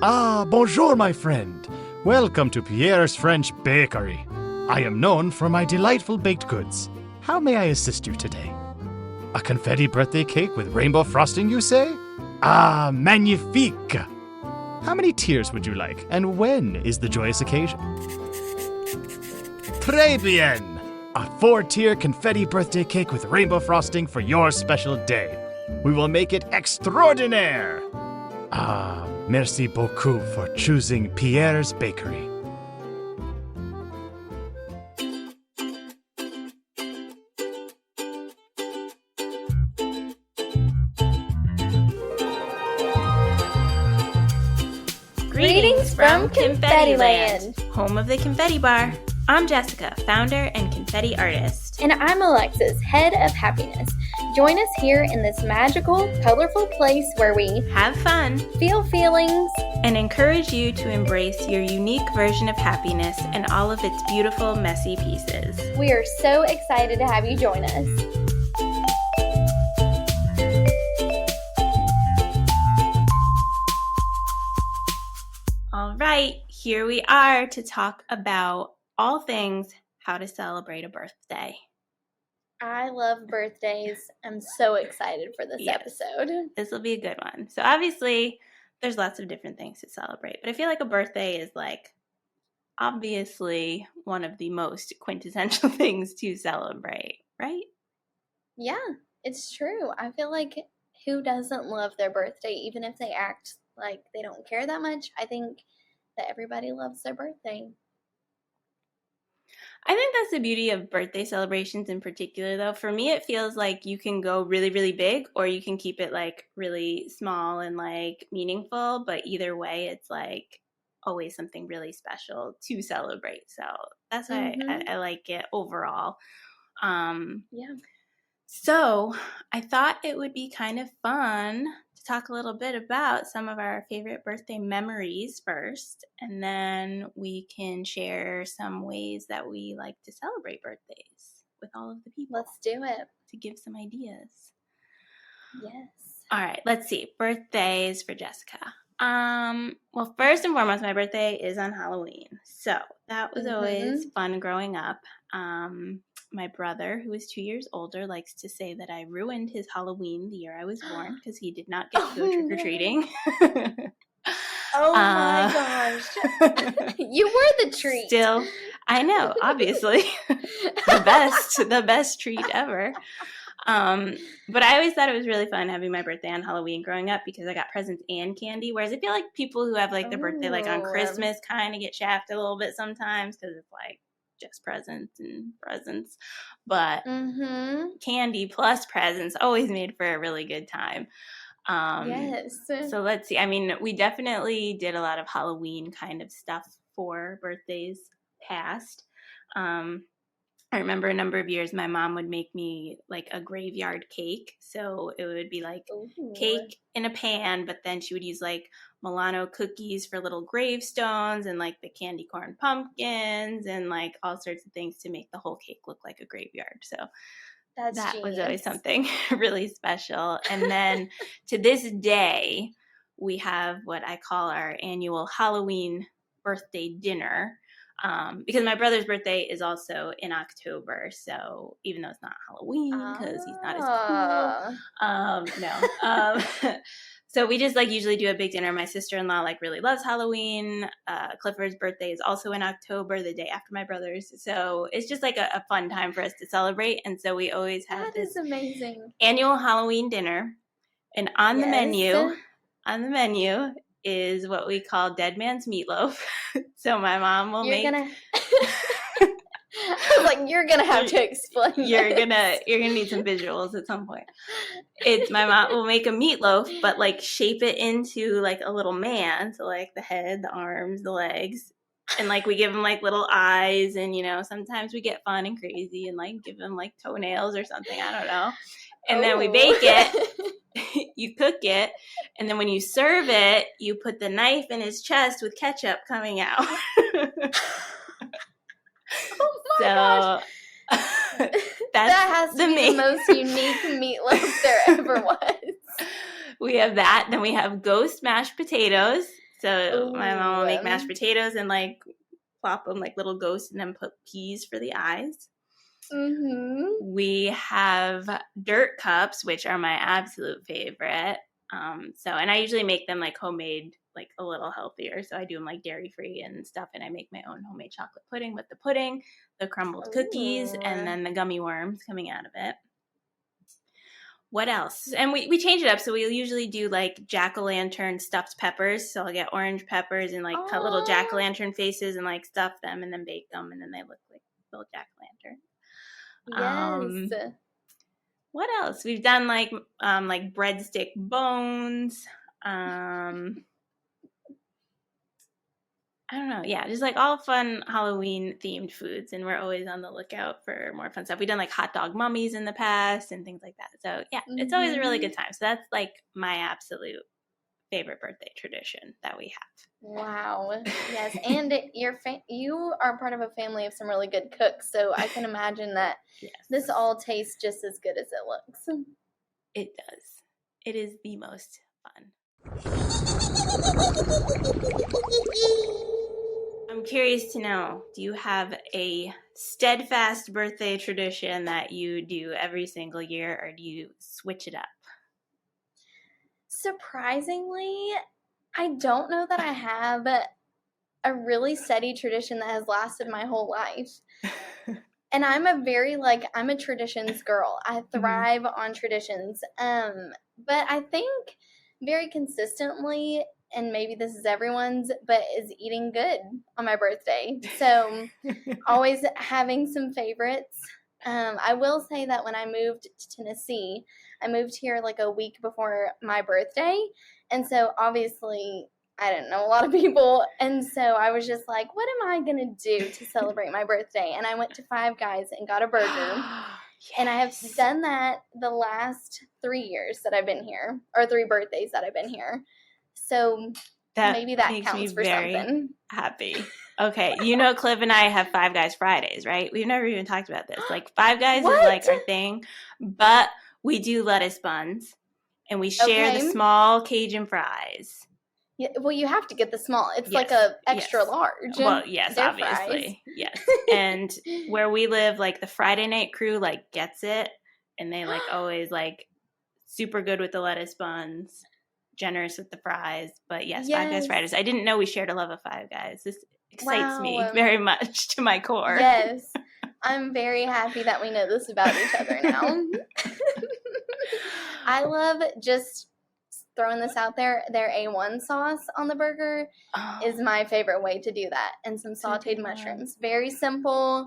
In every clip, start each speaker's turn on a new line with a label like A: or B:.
A: Ah, bonjour, my friend. Welcome to Pierre's French Bakery. I am known for my delightful baked goods. How may I assist you today? A confetti birthday cake with rainbow frosting, you say? Ah, magnifique! How many tiers would you like, and when is the joyous occasion? Très bien! A 4-tier confetti birthday cake with rainbow frosting for your special day. We will make it extraordinaire! Ah, merci beaucoup for choosing Pierre's Bakery.
B: Greetings from Confetti Land,
C: home of the Confetti Bar. I'm Jessica, founder and confetti artist.
B: And I'm Alexis, head of happiness. Join us here in this magical, colorful place where we
C: have fun,
B: feel feelings,
C: and encourage you to embrace your unique version of happiness and all of its beautiful, messy pieces.
B: We are so excited to have you join us.
C: All right, here we are to talk about all things how to celebrate a birthday.
B: I love birthdays. I'm so excited for this episode.
C: This will be a good one. So obviously, there's lots of different things to celebrate, but I feel like a birthday is obviously one of the most quintessential things to celebrate, right?
B: Yeah, it's true. I feel like who doesn't love their birthday, even if they act like they don't care that much? I think that everybody loves their birthday.
C: I think that's the beauty of birthday celebrations in particular, though. For me, it feels like you can go really, really big, or you can keep it really small and meaningful. But either way, it's always something really special to celebrate. So that's why I like it overall.
B: Yeah.
C: So I thought it would be kind of fun to talk a little bit about some of our favorite birthday memories first, and then we can share some ways that we like to celebrate birthdays with all of the people.
B: Let's do it.
C: To give some ideas.
B: Yes.
C: All right, let's see. Birthdays for Jessica. Well, first and foremost, my birthday is on Halloween. So that was always fun growing up. My brother, who is 2 years older, likes to say that I ruined his Halloween the year I was born because he did not get to go trick-or-treating.
B: Oh my gosh. You were the treat.
C: Still, I know, obviously. the best treat ever. But I always thought it was really fun having my birthday on Halloween growing up because I got presents and candy, whereas I feel like people who have their birthday on Christmas kind of get shafted a little bit sometimes because it's just presents and presents, but candy plus presents always made for a really good time.
B: Yes.
C: So let's see. I mean, we definitely did a lot of Halloween kind of stuff for birthdays past. I remember a number of years my mom would make me a graveyard cake. So it would be cake in a pan, but then she would use Milano cookies for little gravestones and the candy corn pumpkins and all sorts of things to make the whole cake look like a graveyard. So that
B: genius.
C: Was always something really special. And then to this day, we have what I call our annual Halloween birthday dinner. Because my brother's birthday is also in October, so even though it's not Halloween because he's not as cool, no. So we just usually do a big dinner. My sister-in-law really loves Halloween. Clifford's birthday is also in October, the day after my brother's. So it's just a fun time for us to celebrate. And so we always have this
B: amazing
C: annual Halloween dinner. And on the menu is what we call dead man's meatloaf. So my mom will make.
B: I was you're gonna have to explain.
C: You're gonna need some visuals at some point. It's my mom will make a meatloaf, but shape it into a little man. So the head, the arms, the legs, and we give him little eyes, and sometimes we get fun and crazy and give him toenails or something. I don't know. And then we bake it. You cook it, and then when you serve it, you put the knife in his chest with ketchup coming out.
B: Oh my gosh. That has to be the most unique meatloaf there ever was.
C: We have that. Then we have ghost mashed potatoes. So my mom will make
B: Ooh.
C: mashed potatoes and like plop them like little ghosts and then put peas for the eyes.
B: Mm-hmm.
C: We have dirt cups, which are my absolute favorite. And I usually make them like homemade, like a little healthier. So I do them like dairy free and stuff. And I make my own homemade chocolate pudding with the pudding, the crumbled cookies, and then the gummy worms coming out of it. What else? And we change it up. So we'll usually do like jack-o'-lantern stuffed peppers. So I'll get orange peppers and like cut little jack-o'-lantern faces and like stuff them and then bake them. And then they look like little jack-o'-lantern.
B: Yes.
C: What else? We've done like breadstick bones. I don't know. Yeah, just like all fun Halloween themed foods, and we're always on the lookout for more fun stuff. We've done like hot dog mummies in the past and things like that. So yeah, it's always a really good time. So that's like my absolute favorite birthday tradition that we have.
B: Wow. Yes, and you are part of a family of some really good cooks, so I can imagine that this all tastes just as good as it looks.
C: It does. It is the most fun. I'm curious to know, do you have a steadfast birthday tradition that you do every single year, or do you switch it up?
B: Surprisingly, I don't know that I have a really steady tradition that has lasted my whole life. And I'm a traditions girl. I thrive on traditions. But I think very consistently, and maybe this is everyone's, but is eating good on my birthday. So always having some favorites. I will say that when I moved to Tennessee, I moved here like a week before my birthday. And so obviously I didn't know a lot of people. And so I was just like, what am I going to do to celebrate my birthday? And I went to Five Guys and got a burger. Yes. And I have done that the last 3 years that I've been here, or 3 birthdays that I've been here. So maybe that counts for something.
C: Happy. Okay. You know, Cliff and I have Five Guys Fridays, right? We've never even talked about this. Like Five Guys is like our thing, but we do lettuce buns and we share the small Cajun fries.
B: Yeah, well, you have to get the small. It's like a extra large.
C: Well, yes, they're obviously. Fries. Yes. And where we live, like the Friday night crew like gets it, and they like always like super good with the lettuce buns, generous with the fries. But yes, Five Guys Fridays. I didn't know we shared a love of Five Guys. This excites me very much to my core.
B: Yes. I'm very happy that we know this about each other now. I love just throwing this out there. Their A1 sauce on the burger is my favorite way to do that. And some sauteed mushrooms. Very simple,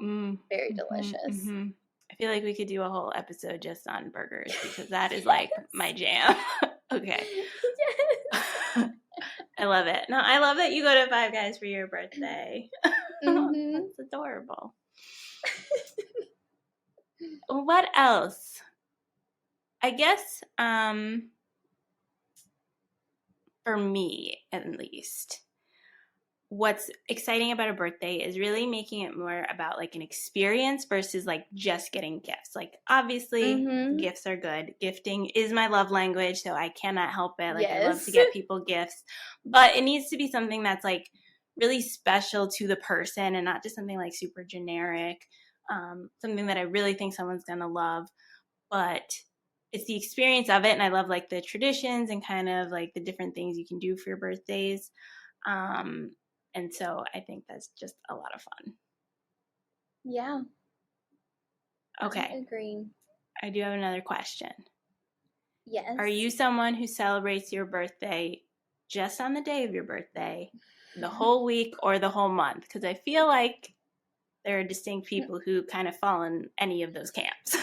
B: very delicious.
C: I feel like we could do a whole episode just on burgers because that is like my jam. Okay.
B: Yes.
C: I love it. No, I love that you go to Five Guys for your birthday. That's adorable. What else? I guess for me, at least, what's exciting about a birthday is really making it more about like an experience versus like just getting gifts. Like obviously gifts are good. Gifting is my love language, so I cannot help it. Like I love to get people gifts, but it needs to be something that's like really special to the person and not just something like super generic. Something that I really think someone's gonna love, but it's the experience of it. And I love like the traditions and kind of like the different things you can do for your birthdays. And so I think that's just a lot of fun.
B: Yeah.
C: Okay.
B: I agree.
C: I do have another question.
B: Yes.
C: Are you someone who celebrates your birthday just on the day of your birthday, the whole week, or the whole month? Because I feel like there are distinct people who kind of fall in any of those camps.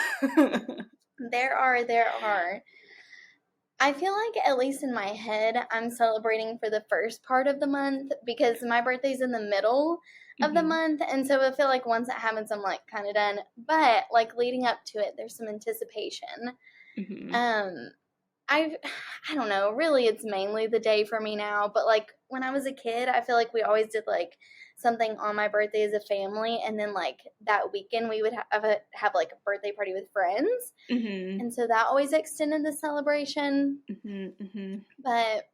B: There are. I feel like, at least in my head, I'm celebrating for the first part of the month because my birthday's in the middle of the month. And so I feel like once it happens, I'm like kind of done. But like leading up to it, there's some anticipation. I don't know. Really, it's mainly the day for me now. But like when I was a kid, I feel like we always did like something on my birthday as a family, and then like that weekend we would have like a birthday party with friends, and so that always extended the celebration. But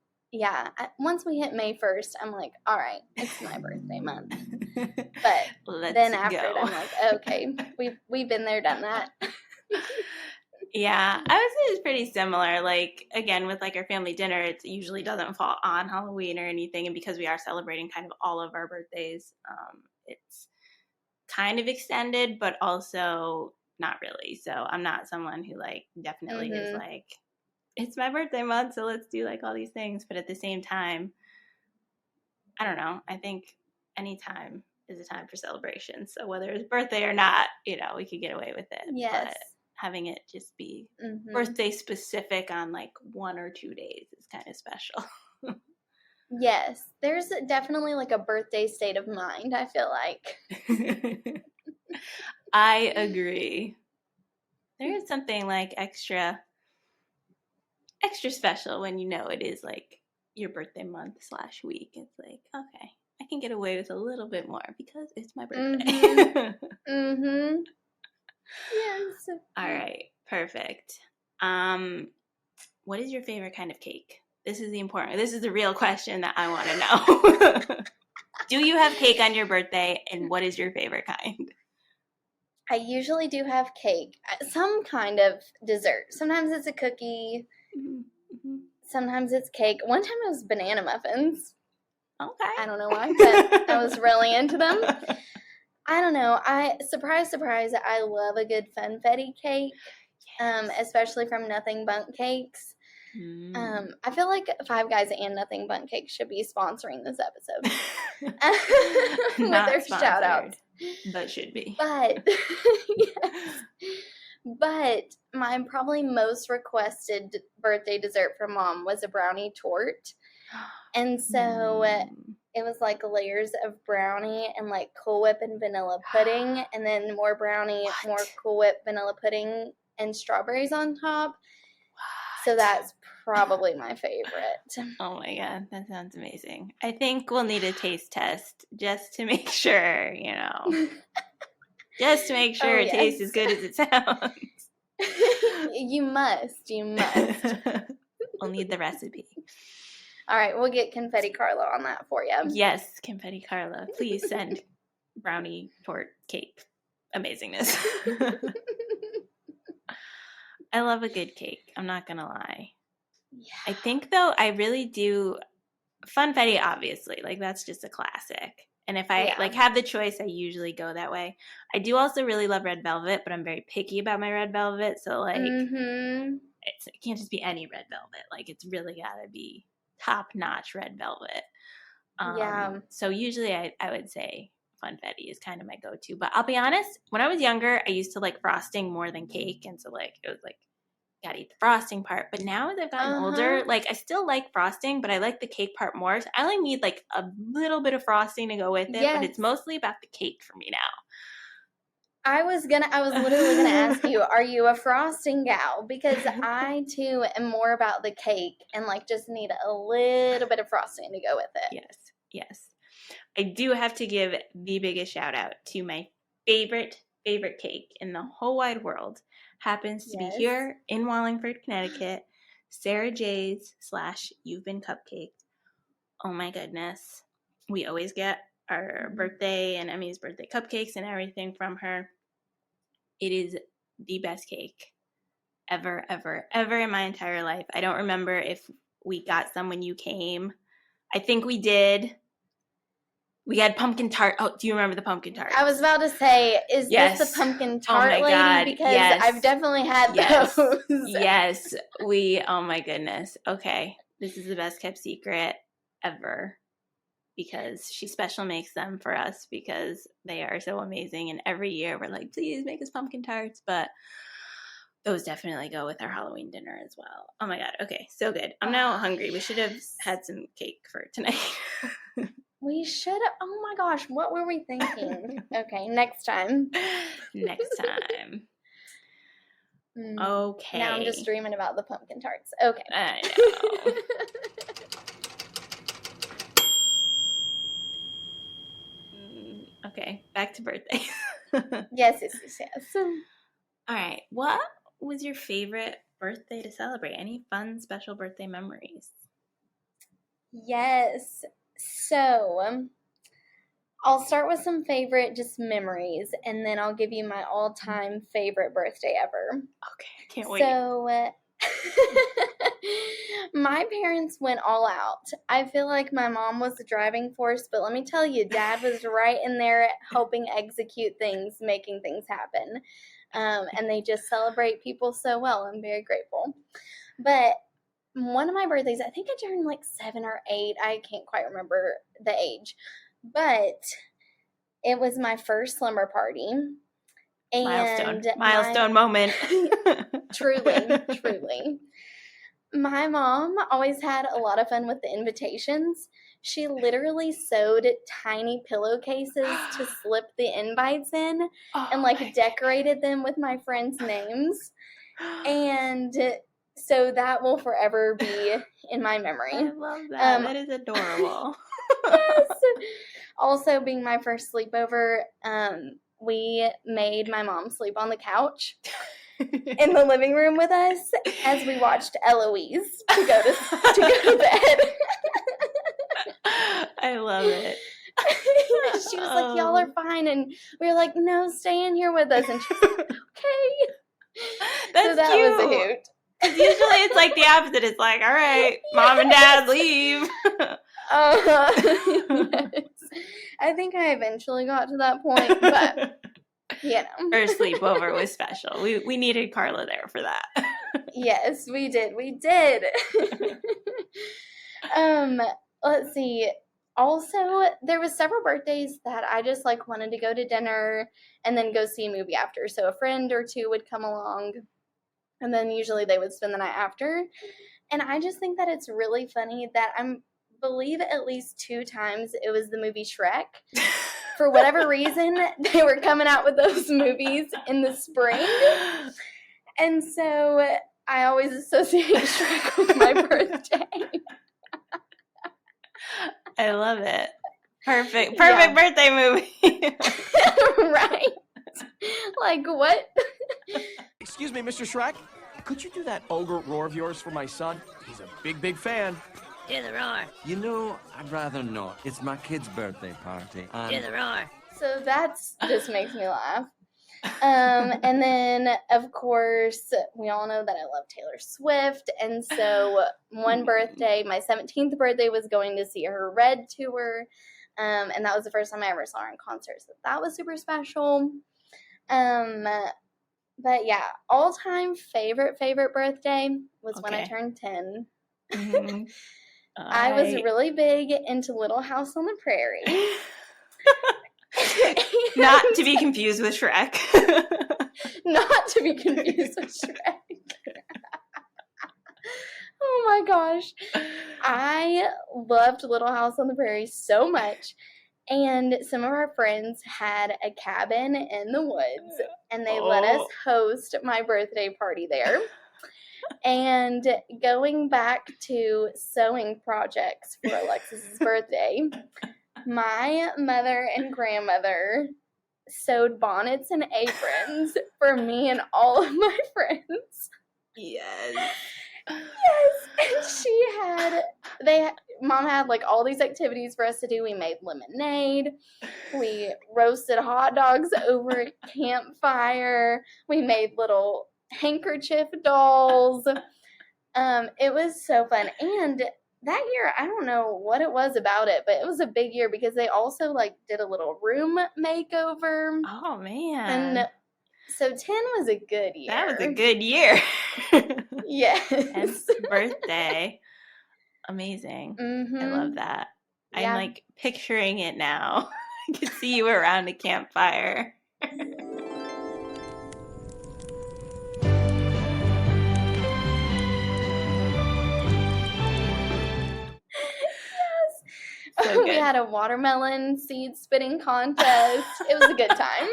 B: once we hit May 1st, I'm like, all right, it's my birthday month. But then after it, I'm like, okay, we've been there, done that.
C: Yeah, I would say it's pretty similar. Like, again, with like our family dinner, it usually doesn't fall on Halloween or anything. And because we are celebrating kind of all of our birthdays, it's kind of extended, but also not really. So I'm not someone who like definitely is like, it's my birthday month, so let's do like all these things. But at the same time, I don't know. I think any time is a time for celebration. So whether it's birthday or not, we could get away with it.
B: Yes.
C: But having it just be birthday specific on like 1 or 2 days is kind of special.
B: Yes. There's definitely like a birthday state of mind, I feel like.
C: I agree. There is something like extra special when it is like your birthday month / week. It's like, okay, I can get away with a little bit more because it's my birthday.
B: Yes.
C: All right, perfect. What is your favorite kind of cake? This is the real question that I want to know. Do you have cake on your birthday, and what is your favorite kind?
B: I usually do have cake, some kind of dessert. Sometimes it's a cookie. Sometimes it's cake. One time it was banana muffins.
C: Okay.
B: I don't know why, but I was really into them. I don't know. Surprise, I love a good funfetti cake, especially from Nothing Bundt Cakes. I feel like Five Guys and Nothing Bundt Cakes should be sponsoring this episode with their shout outs.
C: But should be.
B: But yes. But my probably most requested birthday dessert from Mom was a brownie torte. And so it was like layers of brownie and like Cool Whip and vanilla pudding, and then more brownie, more Cool Whip, vanilla pudding, and strawberries on top. So that's probably my favorite.
C: Oh my God, that sounds amazing. I think we'll need a taste test just to make sure, just to make sure it tastes as good as it sounds.
B: You must.
C: We'll need the recipe.
B: All right, we'll get Confetti Carlo on that for you.
C: Yes, Confetti Carlo. Please send brownie torte cake amazingness. I love a good cake. I'm not going to lie.
B: Yeah.
C: I think, though, I really do. Funfetti, obviously. Like, that's just a classic. And if I, have the choice, I usually go that way. I do also really love red velvet, but I'm very picky about my red velvet. So, like, it can't just be any red velvet. Like, it's really got to be top-notch red velvet. So, usually, I would say funfetti is kind of my go-to. But I'll be honest, when I was younger, I used to like frosting more than cake. And so like, it was like, gotta eat the frosting part. But now as I've gotten older, like I still like frosting, but I like the cake part more. So I only need like a little bit of frosting to go with it. But it's mostly about the cake for me now.
B: I was literally gonna ask you, are you a frosting gal? Because I too am more about the cake and like just need a little bit of frosting to go with it.
C: Yes. I do have to give the biggest shout out to my favorite cake in the whole wide world. Happens to be here in Wallingford, Connecticut. Sarah J's / You've Been Cupcake. Oh my goodness. We always get our birthday and Emmy's birthday cupcakes and everything from her. It is the best cake ever in my entire life. I don't remember if we got some when you came. I think we did. We had pumpkin tart. Oh, do you remember the pumpkin tart?
B: I was about to say, is this the pumpkin tart lady?
C: God,
B: because I've definitely had those.
C: Yes. Oh my goodness. Okay. This is the best kept secret ever because she special makes them for us because they are so amazing. And every year we're like, please make us pumpkin tarts. But those definitely go with our Halloween dinner as well. Oh my God. Okay. So good. I'm now hungry. We should have had some cake for tonight.
B: We should have. Oh my gosh, what were we thinking? Okay, next time.
C: Okay.
B: Now I'm just dreaming about the pumpkin tarts. Okay.
C: I know. Okay, back to birthdays.
B: Yes.
C: All right, what was your favorite birthday to celebrate? Any fun, special birthday memories?
B: Yes. So, I'll start with some favorite just memories, and then I'll give you my all-time favorite birthday ever.
C: Okay, I can't wait.
B: So, my parents went all out. I feel like my mom was the driving force, but let me tell you, Dad was right in there helping execute things, making things happen. And they just celebrate people so well. I'm very grateful. But one of my birthdays, I think I turned like 7 or 8. I can't quite remember the age. But it was my first slumber party. And
C: milestone moment.
B: Truly. My mom always had a lot of fun with the invitations. She literally sewed tiny pillowcases to slip the invites in and like decorated them with my friends' names. And so that will forever be in my memory.
C: I love that. That is adorable.
B: Yes. Also, being my first sleepover, we made my mom sleep on the couch in the living room with us as we watched Eloise to go to bed.
C: I love it.
B: She was like, "Y'all are fine," and we were like, "No, stay in here with us." And she's like, "Okay."
C: That's
B: so that
C: cute.
B: was a hoot.
C: Usually it's like the opposite. It's like, all right, Mom and Dad leave.
B: Yes. I think I eventually got to that point, but you know.
C: Our sleepover was special. We needed Carla there for that.
B: Yes, we did. Let's see. Also, there was several birthdays that I just like wanted to go to dinner and then go see a movie after. So a friend or two would come along, and then usually they would spend the night after. And I just think that it's really funny that I believe at least 2 times it was the movie Shrek. For whatever reason, they were coming out with those movies in the spring. And so I always associate Shrek with my birthday.
C: I love it. Perfect birthday movie.
B: Right. Like, what?
D: Excuse me, Mr. Shrek. Could you do that ogre roar of yours for my son? He's a big fan.
E: Do the roar.
F: You know, I'd rather not. It's my kid's birthday party.
E: Do the roar.
B: So that's just makes me laugh. And then, of course, we all know that I love Taylor Swift. And so one birthday, my 17th birthday, was going to see her Red tour. And that was the first time I ever saw her in concert. So that was super special. But yeah, all-time favorite birthday was when I turned 10.
C: Mm-hmm.
B: I was really big into Little House on the Prairie.
C: Not to be confused with Shrek.
B: Not to be confused with Shrek. Oh my gosh. I loved Little House on the Prairie so much. And some of our friends had a cabin in the woods, and they let us host my birthday party there. And going back to sewing projects for Alexis's birthday, my mother and grandmother sewed bonnets and aprons for me and all of my friends.
C: Yes.
B: Yes, and Mom had like all these activities for us to do. We made lemonade. We roasted hot dogs over a campfire. We made little handkerchief dolls. It was so fun. And that year, I don't know what it was about it, but it was a big year because they also like did a little room makeover.
C: Oh man.
B: And so 10 was a good year.
C: That was a good year.
B: Yes.
C: And birthday. Amazing.
B: Mm-hmm.
C: I love that.
B: Yeah.
C: I'm like picturing it now. I can see you around a campfire. So
B: we had a watermelon seed spitting contest. It was a good time.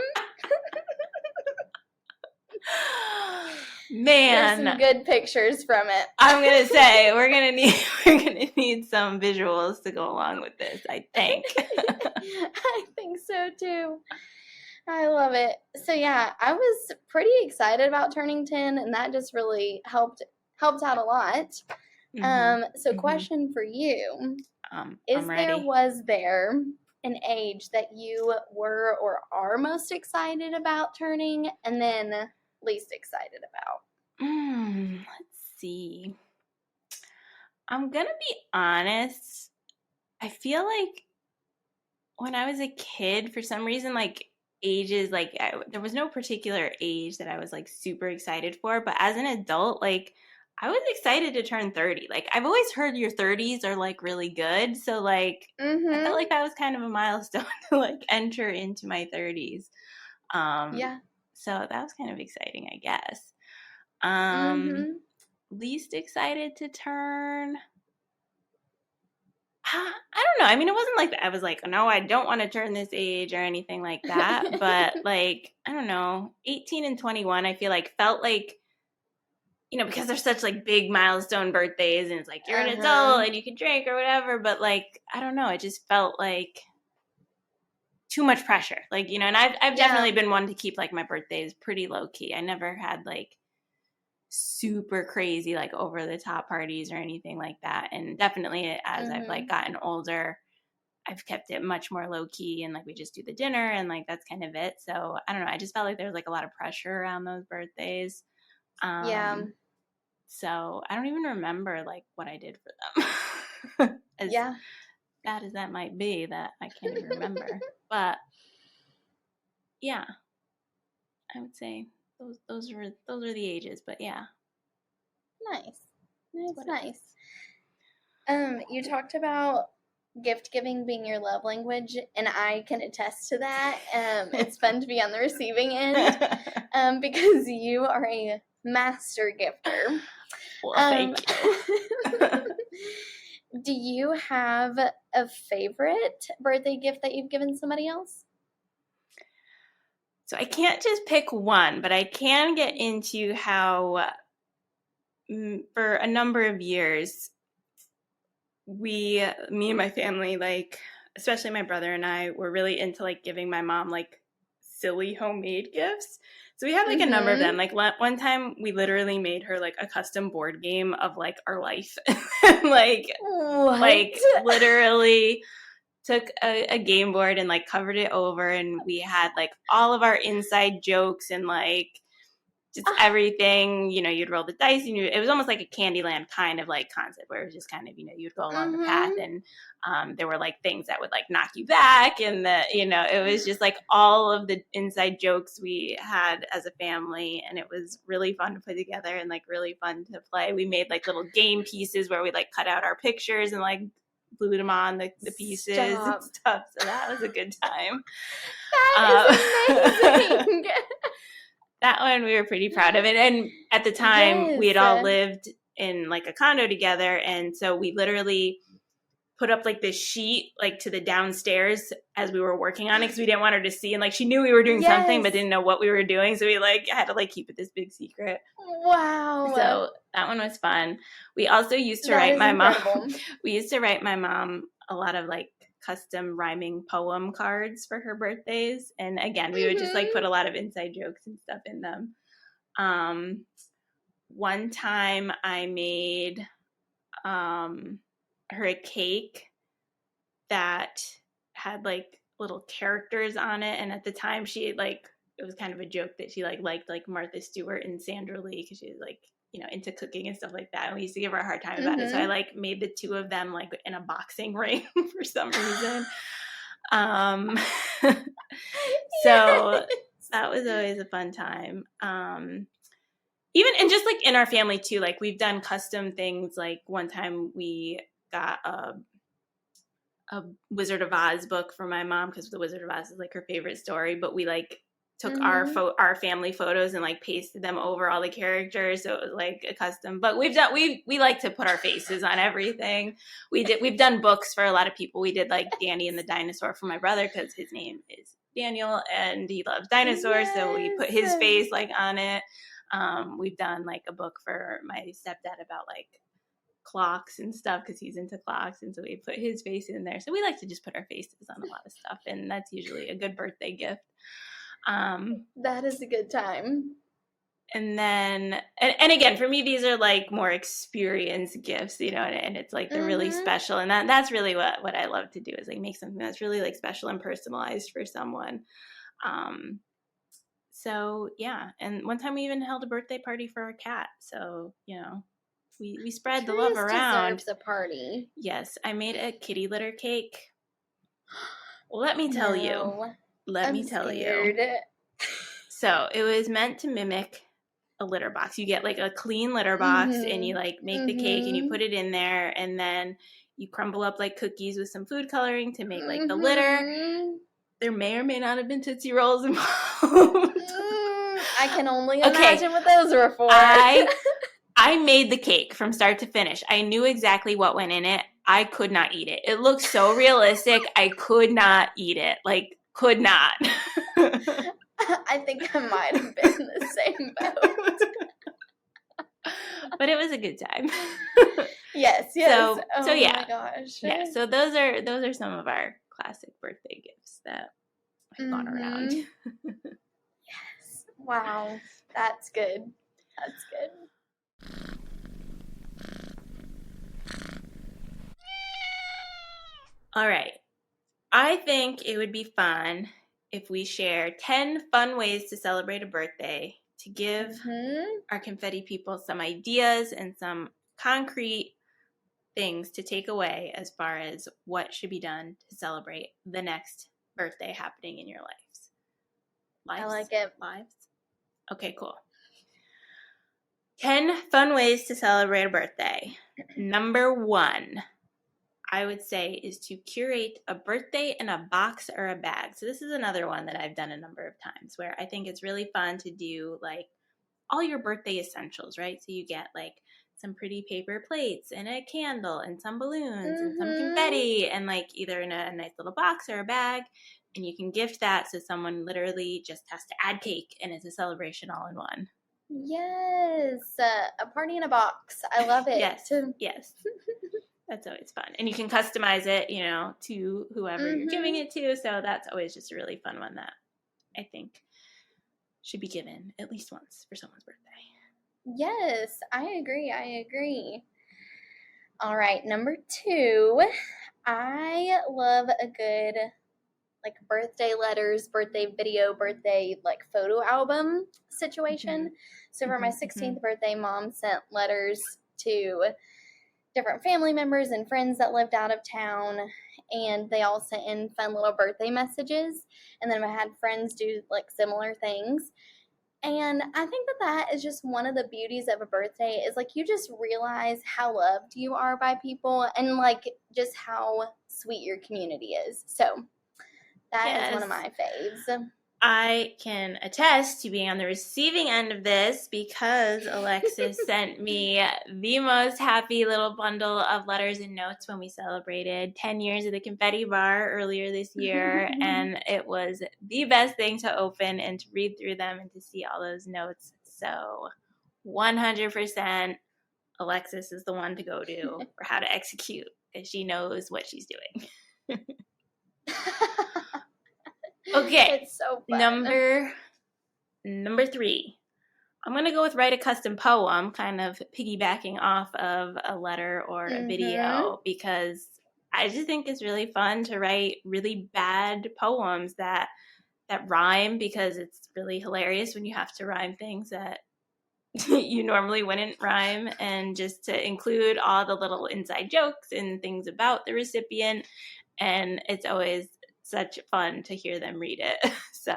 C: Man,
B: there's some good pictures from it.
C: I'm gonna say we're gonna need some visuals to go along with this. I think.
B: I think so too. I love it. So yeah, I was pretty excited about turning 10, and that just really helped out a lot. So
C: Mhm.
B: question for you.
C: I'm
B: Was
C: ready.
B: there an age that you were or are most excited about turning and then least excited about?
C: Let's see. I'm gonna be honest. I feel like when I was a kid, for some reason, like ages, like there was no particular age that I was like super excited for. But as an adult, like I was excited to turn 30. Like I've always heard your 30s are like really good. So like I felt
B: Mm-hmm.
C: like that was kind of a milestone to like enter into my 30s. Um,
B: Yeah.
C: so that was kind of exciting, I guess. Um,
B: Mm-hmm.
C: Least excited to turn. I don't know. I mean, it wasn't like I was like, no, I don't want to turn this age or anything like that. But like, I don't know, 18 and 21, I feel like felt like, because they're such like big milestone birthdays and it's like you're an
B: Uh-huh.
C: adult and you can drink or whatever. But like, I don't know. It just felt like too much pressure. Like, and I've definitely
B: Yeah.
C: been one to keep like my birthdays pretty low key. I never had like super crazy like over the top parties or anything like that. And definitely as I've like
B: Mm-hmm.
C: gotten older, I've kept it much more low key and like we just do the dinner and like that's kind of it. So I don't know. I just felt like there was like a lot of pressure around those birthdays.
B: Yeah.
C: So I don't even remember like what I did for them. As
B: Yeah.
C: bad as that might be, that I can't even remember. But yeah, I would say those are the ages. But yeah,
B: Nice.
C: that's
B: Nice,
C: what it was.
B: nice. You talked about gift giving being your love language, and I can attest to that. It's fun to be on the receiving end, because you are a master gifter.
C: Well, thank you.
B: Do you have a favorite birthday gift that you've given somebody else?
C: So I can't just pick one, but I can get into how for a number of years, me and my family, like, especially my brother and I, were really into like giving my mom like silly homemade gifts. So we had like a number of them.
B: Mm-hmm.
C: Like one time we literally made her like a custom board game of like our life.
B: What?
C: like literally took a game board and like covered it over and we had like all of our inside jokes and like just everything, you'd roll the dice and it was almost like a Candyland kind of like concept where it was just kind of, you'd go along the path
B: Mm-hmm.
C: and there were like things that would like knock you back and it was just like all of the inside jokes we had as a family and it was really fun to put together and like really fun to play. We made like little game pieces where we like cut out our pictures and like glued them on the pieces
B: Stop.
C: and stuff. So that was a good time.
B: That is amazing.
C: That one we were pretty proud of it. And at the time we had all
B: Yes.
C: lived in like a condo together. And so we literally put up like this sheet like to the downstairs as we were working on it because we didn't want her to see. And like she knew we were doing something but
B: Yes.
C: didn't know what we were doing. So we like had to like keep it this big secret.
B: Wow.
C: So that one was fun. We also used to
B: That
C: write
B: is
C: my
B: incredible.
C: mom. We used to write my mom a lot of like custom rhyming poem cards for her birthdays. And again, we would just like put a lot of inside jokes and stuff in them. One time I made her a cake that had like little characters on it. And at the time she like, it was kind of a joke that she like liked like Martha Stewart and Sandra Lee because she was like, into cooking and stuff like that. And we used to give her a hard time about it. So I like made the two of them like in a boxing ring for some reason. So that was always a fun time. Even and just like in our family too, like we've done custom things. Like one time we got a Wizard of Oz book for my mom because the Wizard of Oz is like her favorite story. But we like took our family photos and like pasted them over all the characters, so it was like a custom. But we like to put our faces on everything. We've done books for a lot of people. We did like Danny and the Dinosaur for my brother because his name is Daniel and he loves dinosaurs, so we put his face like on it. We've done like a book for my stepdad about like clocks and stuff because he's into clocks, and so we put his face in there. So we like to just put our faces on a lot of stuff, and that's usually a good birthday gift.
B: That is a good time.
C: And then, and again, for me, these are like more experience gifts, you know, and it's like they're really special. And that's really what I love to do, is like make something that's really like special and personalized for someone. So yeah. And one time we even held a birthday party for our cat. So, you know, we spread the love around.
B: Deserves a party.
C: Yes. I made a kitty litter cake. Let me tell you. Let me tell you. So it was meant to mimic a litter box. You get like a clean litter box and you like make the cake and you put it in there, and then you crumble up like cookies with some food coloring to make like the litter. There may or may not have been Tootsie Rolls involved.
B: I can only imagine what those were for.
C: I made the cake from start to finish. I knew exactly what went in it. I could not eat it. It looked so realistic. I could not eat it. Like, could not.
B: I think I might have been in the same boat.
C: But it was a good time.
B: Yes.
C: So yeah.
B: Oh my gosh.
C: Yeah, so those are some of our classic birthday gifts that I've gone around.
B: Yes. Wow. That's good. That's good.
C: All right. I think it would be fun if we share 10 fun ways to celebrate a birthday, to give our confetti people some ideas and some concrete things to take away as far as what should be done to celebrate the next birthday happening in your lives.
B: I like it.
C: Lives? Okay, cool. 10 fun ways to celebrate a birthday. Number 1, I would say, is to curate a birthday in a box or a bag. So this is another one that I've done a number of times, where I think it's really fun to do like all your birthday essentials, right? So you get like some pretty paper plates and a candle and some balloons and some confetti, and like either in a nice little box or a bag, and you can gift that so someone literally just has to add cake and it's a celebration all in one.
B: Yes. A party in a box. I love it.
C: Yes. That's always fun. And you can customize it, you know, to whoever you're giving it to. So that's always just a really fun one that I think should be given at least once for someone's birthday.
B: Yes, I agree. All right, number 2, I love a good like birthday letters, birthday video, birthday like photo album situation. So for my 16th birthday, Mom sent letters to different family members and friends that lived out of town, and they all sent in fun little birthday messages, and then I had friends do like similar things. And I think that is just one of the beauties of a birthday, is like you just realize how loved you are by people, and like just how sweet your community is. So that is one of my faves.
C: I can attest to being on the receiving end of this, because Alexis sent me the most happy little bundle of letters and notes when we celebrated 10 years of the Confetti Bar earlier this year. And it was the best thing to open and to read through them and to see all those notes. So 100% Alexis is the one to go to for how to execute, because she knows what she's doing. Okay,
B: it's so fun.
C: Number 3. I'm going to go with write a custom poem, kind of piggybacking off of a letter or a video, because I just think it's really fun to write really bad poems that rhyme, because it's really hilarious when you have to rhyme things that you normally wouldn't rhyme, and just to include all the little inside jokes and things about the recipient. And it's always such fun to hear them read it. So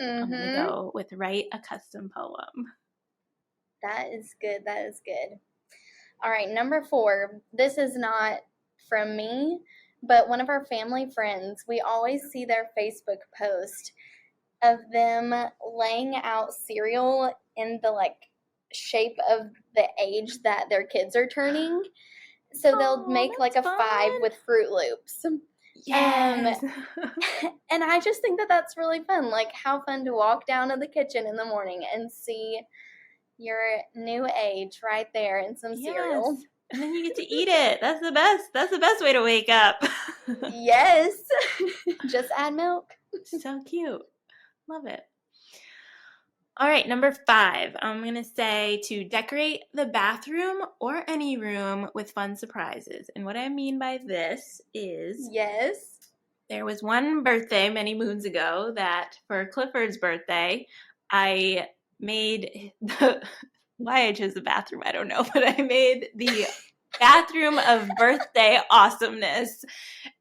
C: I'm going to go with write a custom poem.
B: That is good. All right, number 4. This is not from me, but one of our family friends, we always see their Facebook post of them laying out cereal in the like shape of the age that their kids are turning. So they'll make like a 5 with Fruit Loops.
C: Yes.
B: And I just think that's really fun. Like, how fun to walk down to the kitchen in the morning and see your new age right there in some cereal.
C: And then you get to eat it. That's the best. That's the best way to wake up.
B: Yes. Just add milk.
C: So cute. Love it. All right, number 5. I'm going to say to decorate the bathroom or any room with fun surprises. And what I mean by this is
B: Yes.
C: there was one birthday many moons ago that for Clifford's birthday, I made why I chose the bathroom, I don't know, but I made the bathroom of birthday awesomeness.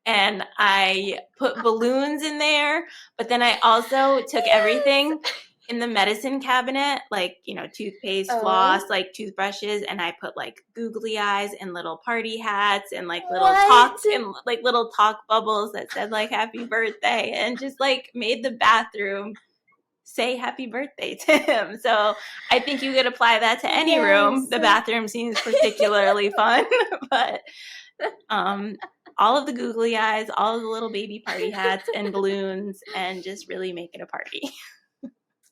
C: And I put balloons in there, but then I also took everything in the medicine cabinet, like, toothpaste, floss, like toothbrushes, and I put like googly eyes and little party hats and like little talk bubbles that said like happy birthday, and just like made the bathroom say happy birthday to him. So I think you could apply that to any room. The bathroom seems particularly fun, but all of the googly eyes, all of the little baby party hats and balloons, and just really make it a party.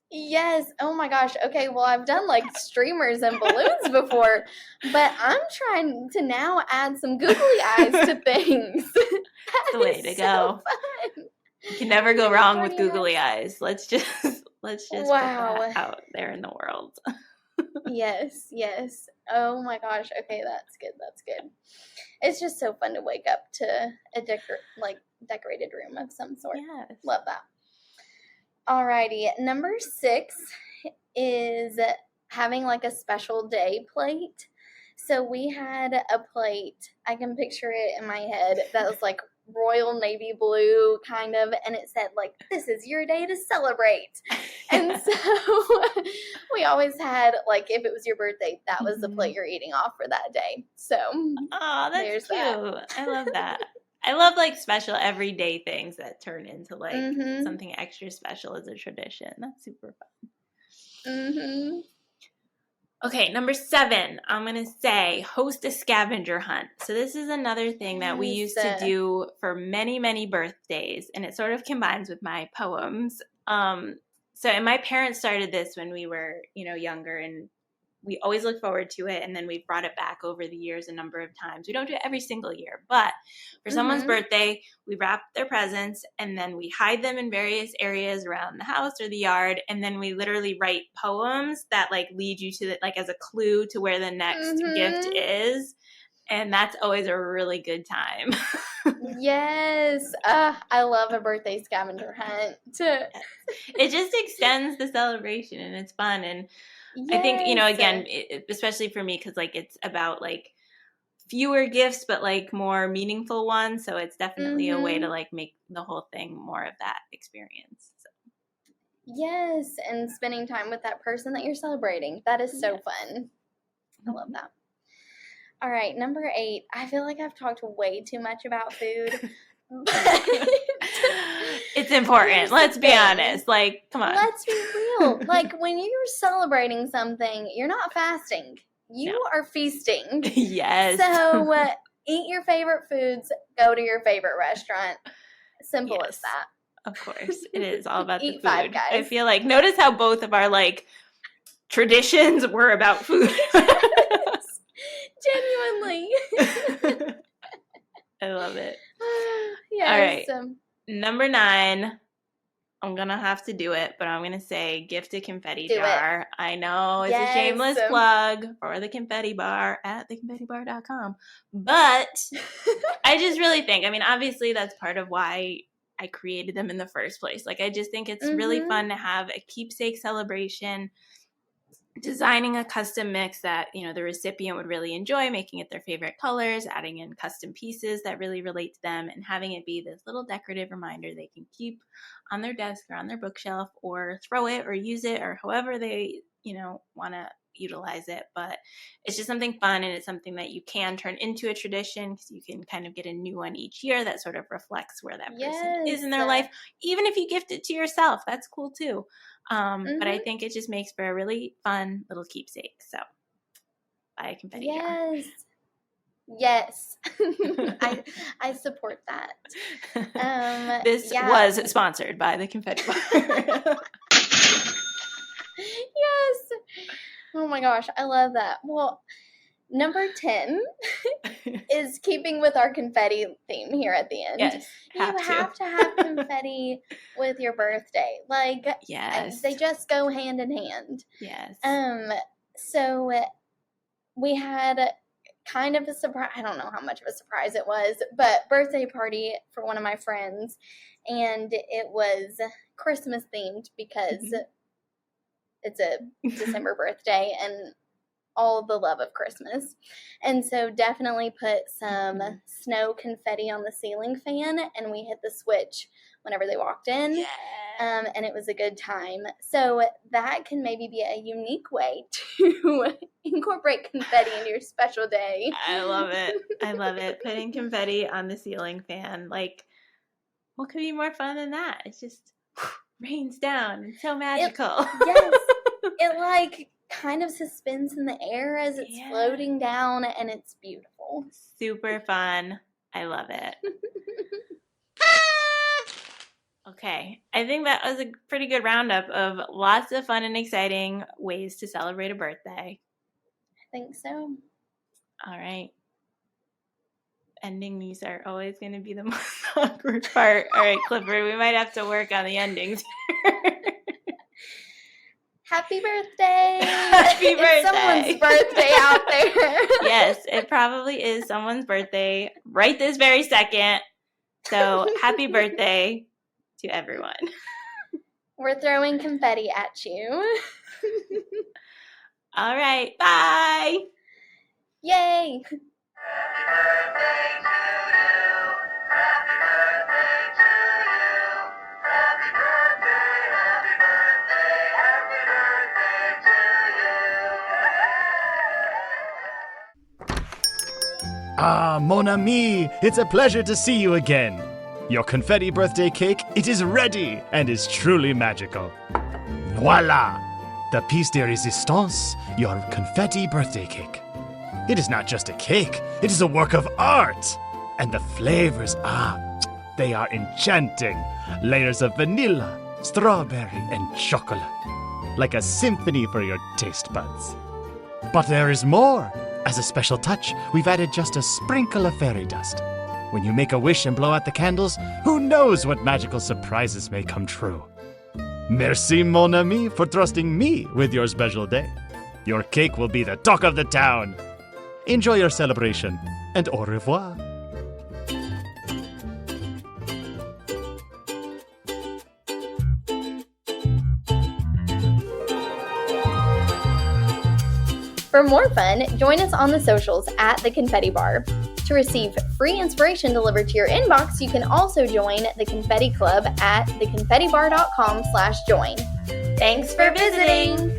B: Yes. Oh my gosh. Okay. Well, I've done like streamers and balloons before, but I'm trying to now add some googly eyes to things. That's
C: the way to go.
B: Fun.
C: You can never go wrong with googly eyes. Let's just put that out there in the world.
B: Yes. Oh my gosh. Okay, that's good. It's just so fun to wake up to a decorated room of some sort.
C: Yes.
B: Love that. Alrighty, number 6 is having like a special day plate. So we had a plate, I can picture it in my head, that was like royal navy blue kind of, and it said like, this is your day to celebrate. And so we always had like, if it was your birthday, that was the plate you're eating off for that day. So
C: that's cute. I love that. I love like special everyday things that turn into like something extra special as a tradition. That's super fun. Okay, number 7, I'm going to say host a scavenger hunt. So this is another thing that we used to do for many, many birthdays, and it sort of combines with my poems. And my parents started this when we were, younger, and we always look forward to it, and then we've brought it back over the years a number of times. We don't do it every single year, but for someone's birthday, we wrap their presents, and then we hide them in various areas around the house or the yard, and then we literally write poems that like lead you to like as a clue to where the next gift is, and that's always a really good time.
B: Yes. I love a birthday scavenger hunt.
C: It just extends the celebration, and it's fun, and I think, again, especially for me, because like it's about like fewer gifts, but like more meaningful ones. So it's definitely a way to like make the whole thing more of that experience. So.
B: Yes, and spending time with that person that you're celebrating. That is so fun. I love that. All right, number 8. I feel like I've talked way too much about food.
C: It's important. Let's be honest. Like, come on.
B: Let's be real. Like, when you're celebrating something, you're not fasting. You are feasting.
C: Yes.
B: So, eat your favorite foods. Go to your favorite restaurant. Simple as that.
C: Of course. It is all about the
B: Eat
C: food.
B: Five Guys.
C: I feel like, notice how both of our, like, traditions were about food.
B: Genuinely.
C: I love it.
B: Yes.
C: All right. Number 9, I'm going to have to do it, but I'm going to say gift a confetti jar. I know it's a shameless plug for the Confetti Bar at theconfettibar.com. But I just really think, obviously that's part of why I created them in the first place. Like, I just think it's really fun to have a keepsake celebration, designing a custom mix that, the recipient would really enjoy, making it their favorite colors, adding in custom pieces that really relate to them, and having it be this little decorative reminder they can keep on their desk or on their bookshelf, or throw it or use it, or however they, want to utilize it. But it's just something fun, and it's something that you can turn into a tradition, because you can kind of get a new one each year that sort of reflects where that person is in their life. Even if you gift it to yourself, that's cool too. But I think it just makes for a really fun little keepsake. So buy a confetti jar.
B: Yes. I support that.
C: This was sponsored by the Confetti Bar.
B: Yes. Oh my gosh, I love that. Well, Number 10 is keeping with our confetti theme here at the end.
C: Yes,
B: You have to have confetti with your birthday. Like,
C: Yes.
B: they just go hand in hand.
C: Yes.
B: So we had kind of a surprise. I don't know how much of a surprise it was, but birthday party for one of my friends, and it was Christmas themed because it's a December birthday and all the love of Christmas. And so definitely put some snow confetti on the ceiling fan, and we hit the switch whenever they walked in. And it was a good time. So that can maybe be a unique way to incorporate confetti into your special day.
C: I love it. I love it. Putting confetti on the ceiling fan. Like, what could be more fun than that? It just rains down. It's so magical.
B: Yes. It like kind of suspends in the air as it's floating down, and it's beautiful.
C: Super fun. I love it. Okay, I think that was a pretty good roundup of lots of fun and exciting ways to celebrate a birthday.
B: I think so.
C: All right. Ending these are always going to be the most awkward part. All right, Clifford, we might have to work on the endings.
B: Happy birthday!
C: Happy birthday!
B: It's someone's birthday out there.
C: Yes, it probably is someone's birthday right this very second. So happy birthday to everyone.
B: We're throwing confetti at you.
C: All right, bye!
B: Yay!
A: Ah, mon ami, it's a pleasure to see you again. Your confetti birthday cake, it is ready and is truly magical. Voila! The piece de resistance, your confetti birthday cake. It is not just a cake, it is a work of art. And the flavors, they are enchanting. Layers of vanilla, strawberry, and chocolate. Like a symphony for your taste buds. But there is more. As a special touch, we've added just a sprinkle of fairy dust. When you make a wish and blow out the candles, who knows what magical surprises may come true. Merci, mon ami, for trusting me with your special day. Your cake will be the talk of the town. Enjoy your celebration, and au revoir.
B: For more fun, join us on the socials at the Confetti Bar. To receive free inspiration delivered to your inbox, you can also join the Confetti Club at theconfettibar.com/join. Thanks for visiting!